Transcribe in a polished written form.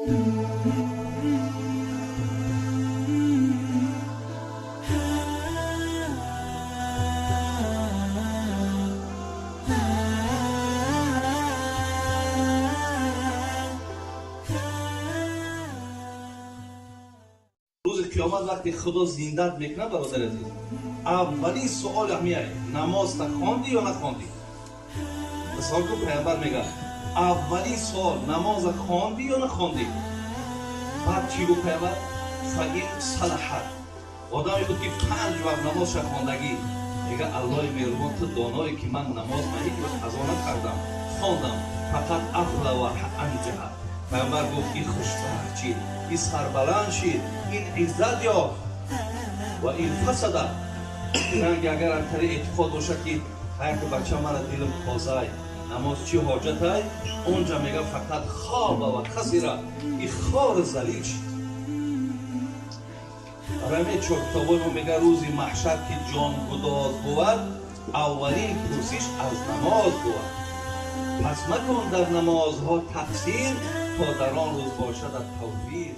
روز قیامت وقتی خدا زندت میکنه برادر عزیز، اولین سوال همیه نماز تا خواندی یا نخواندی؟ مثال که پیامبر میگه اولین سوال نماز خواندی یا نخواندی؟ بعد چی گفت پیامبر؟ فاین صلحت. آدمی بود که 5 وقت نماز خواندگی میگه الله مهربان تو دانایی که من نماز هیچ وقت قضا نکردم، خواندم، فقط افلا و انجح. پیامبر گفت این خوشبخت چید، این سربلند شید، این عزت یا و این فسد. رنگ اگر انتری اعتقاد باشه که هر که بچه من دلم تازه نماز چی حاجت های، اونجا میگه فقط خواب و خسیره، این خار زلیل شید. رمی چوکتابای ما میگه روزی محشر که جان گداز بود، اولین پرسش از نماز بود. پس مکن در نمازها تقصیر تا در آن روز باشد توفیق.